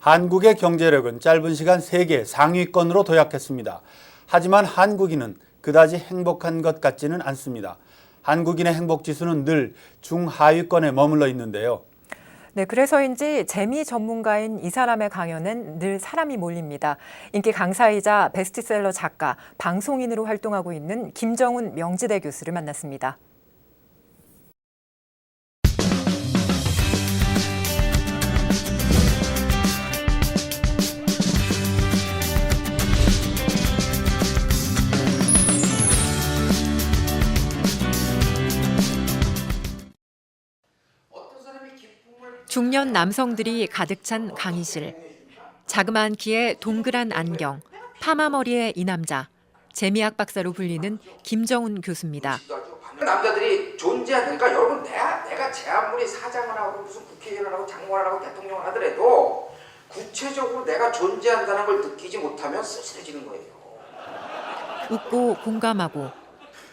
한국의 경제력은 짧은 시간 세계 상위권으로 도약했습니다. 하지만 한국인은 그다지 행복한 것 같지는 않습니다. 한국인의 행복지수는 늘 중하위권에 머물러 있는데요. 네, 그래서인지 재미 전문가인 이 사람의 강연엔 늘 사람이 몰립니다. 인기 강사이자 베스트셀러 작가, 방송인으로 활동하고 있는 김정훈 명지대 교수를 만났습니다. 중년 남성들이 가득 찬 강의실. 자그마한 키에 동그란 안경, 파마 머리의 이 남자. 재미학 박사로 불리는 김정훈 교수입니다. 남자들이 존재하니까 여러분 내가 제 아무리 사장을 하고 무슨 국회의원을 하고 장관을 하고 대통령을 하더라도 구체적으로 내가 존재한다는 걸 느끼지 못하면 쓸쓸해지는 거예요. 웃고 공감하고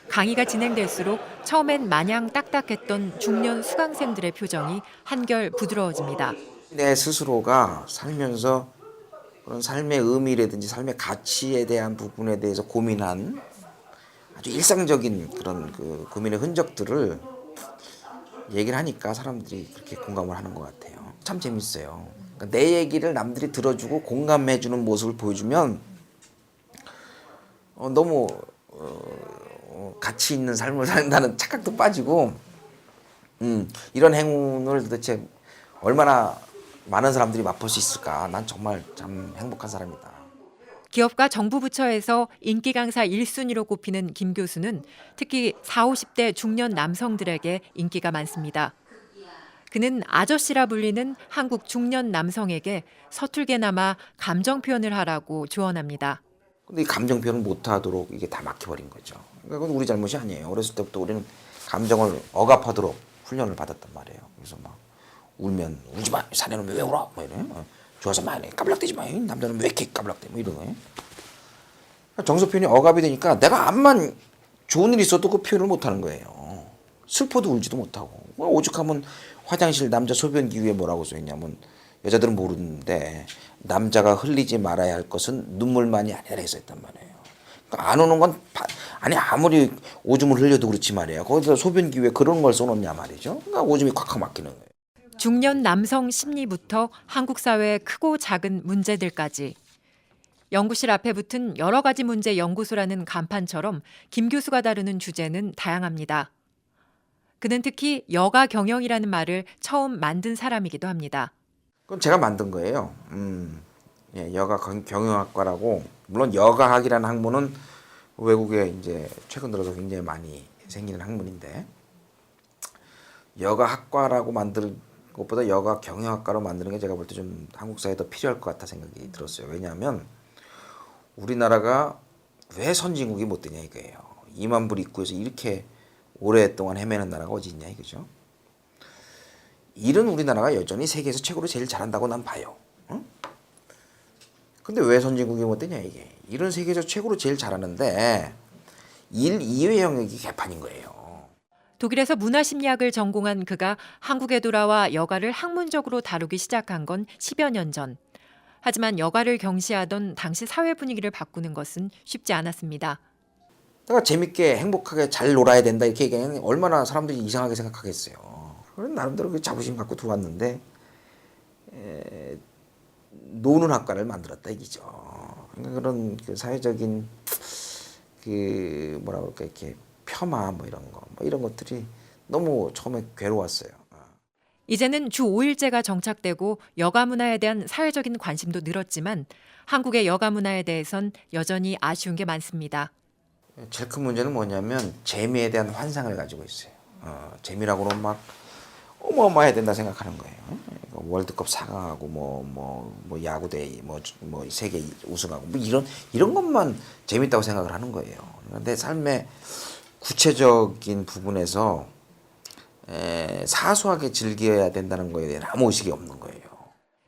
강의가 진행될수록 처음엔 마냥 딱딱했던 중년 수강생들의 표정이 한결 부드러워집니다. 내 스스로가 살면서 그런 삶의 의미라든지 삶의 가치에 대한 부분에 대해서 고민한 아주 일상적인 그런 그 고민의 흔적들을 얘기를 하니까 사람들이 그렇게 공감을 하는 것 같아요. 참 재밌어요. 그러니까 내 얘기를 남들이 들어주고 공감해주는 모습을 보여주면 너무 가치 있는 삶을 산다는 착각도 빠지고 이런 행운을 도대체 얼마나 많은 사람들이 맛볼 수 있을까. 난 정말 참 행복한 사람이다. 기업과 정부 부처에서 인기 강사 1순위로 꼽히는 김 교수는 특히 40, 50대 중년 남성들에게 인기가 많습니다. 그는 아저씨라 불리는 한국 중년 남성에게 서툴게나마 감정 표현을 하라고 조언합니다. 근데 이 감정 표현을 못하도록 이게 다 막혀버린 거죠. 그러니까 그건 우리 잘못이 아니에요. 어렸을 때부터 우리는 감정을 억압하도록 훈련을 받았단 말이에요. 그래서 막 울면 울지 마. 사내는 왜 울어? 뭐 이래. 좋아서 많이 까불락대지 마. 남자는 왜 이렇게 까불락대? 뭐 이런 거예요. 정서 표현이 억압이 되니까 내가 암만 좋은 일 있어도 그 표현을 못하는 거예요. 슬퍼도 울지도 못하고. 오죽하면 화장실 남자 소변기 위에 뭐라고 써있냐면 여자들은 모르는데 남자가 흘리지 말아야 할 것은 눈물만이 아니라 써있단 말이에요. 그러니까 안 오는 건 아니 아무리 오줌을 흘려도 그렇지 말이에요. 거기다 소변기 위에 그런 걸 써놓냐 말이죠. 그러니까 오줌이 콱콱 막히는 거예요. 중년 남성 심리부터 한국 사회의 크고 작은 문제들까지. 연구실 앞에 붙은 여러 가지 문제 연구소라는 간판처럼 김 교수가 다루는 주제는 다양합니다. 그는 특히 여가 경영이라는 말을 처음 만든 사람이기도 합니다. 그건 제가 만든 거예요. 예, 여가 경영학과라고. 물론 여가학이라는 학문은 외국에 이제 최근 들어서 굉장히 많이 생기는 학문인데 여가학과라고 만들 것보다 여가 경영학과로 만드는 게 제가 볼 때 좀 한국 사회에 더 필요할 것 같다 생각이 들었어요. 왜냐하면 우리나라가 왜 선진국이 못 되냐 이거예요. 2만 불 입구에서 이렇게 오랫동안 헤매는 나라가 어디 있냐 이거죠. 일은 우리나라가 여전히 세계에서 최고로 제일 잘한다고 난 봐요. 응? 근데 왜 선진국이 못 되냐 이게. 일은 세계에서 최고로 제일 잘하는데 일 이외의 영역이 개판인 거예요. 독일에서 문화심리학을 전공한 그가 한국에 돌아와 여가를 학문적으로 다루기 시작한 건 10여 년 전. 하지만 여가를 경시하던 당시 사회 분위기를 바꾸는 것은 쉽지 않았습니다. 내가 재밌게 행복하게 잘 놀아야 된다 이렇게 얘기하면 얼마나 사람들이 이상하게 생각하겠어요. 그런 나름대로 그 자부심 갖고 들어왔는데 노는 학과를 만들었다 이기죠. 그러니까 그런 그 사회적인 그 뭐라 그럴까 이렇게 폄하 뭐 이런 거 뭐 이런 것들이 너무 처음에 괴로웠어요. 이제는 주 5일제가 정착되고 여가 문화에 대한 사회적인 관심도 늘었지만 한국의 여가 문화에 대해선 여전히 아쉬운 게 많습니다. 제일 큰 문제는 뭐냐면 재미에 대한 환상을 가지고 있어요. 재미라고는 막 어마어마해야 된다 생각하는 거예요. 월드컵 4강하고 뭐 야구 대회 뭐 세계 우승하고 뭐 이런 것만 재밌다고 생각을 하는 거예요. 내 삶의 구체적인 부분에서 사소하게 즐겨야 된다는 거에 대한 아무 의식이 없는 거예요.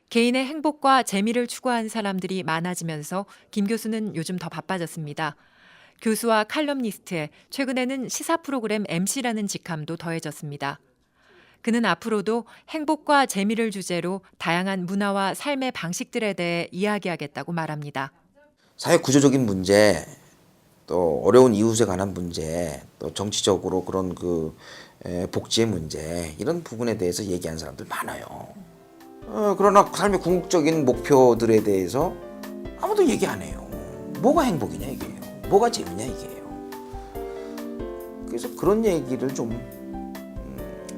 개인의 행복과 재미를 추구한 사람들이 많아지면서 김 교수는 요즘 더 바빠졌습니다. 교수와 칼럼니스트에 최근에는 시사 프로그램 MC라는 직함도 더해졌습니다. 그는 앞으로도 행복과 재미를 주제로 다양한 문화와 삶의 방식들에 대해 이야기하겠다고 말합니다. 사회 구조적인 문제, 또 어려운 이웃에 관한 문제, 또 정치적으로 그런 복지의 문제, 이런 부분에 대해서 얘기하는 사람들 많아요. 그러나 삶의 궁극적인 목표들에 대해서 아무도 얘기 안 해요. 뭐가 행복이냐 이게요. 뭐가 재미냐 이게요. 그래서 그런 얘기를 좀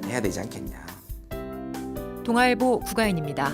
해야 되지 않겠냐. 동아일보 구가인입니다.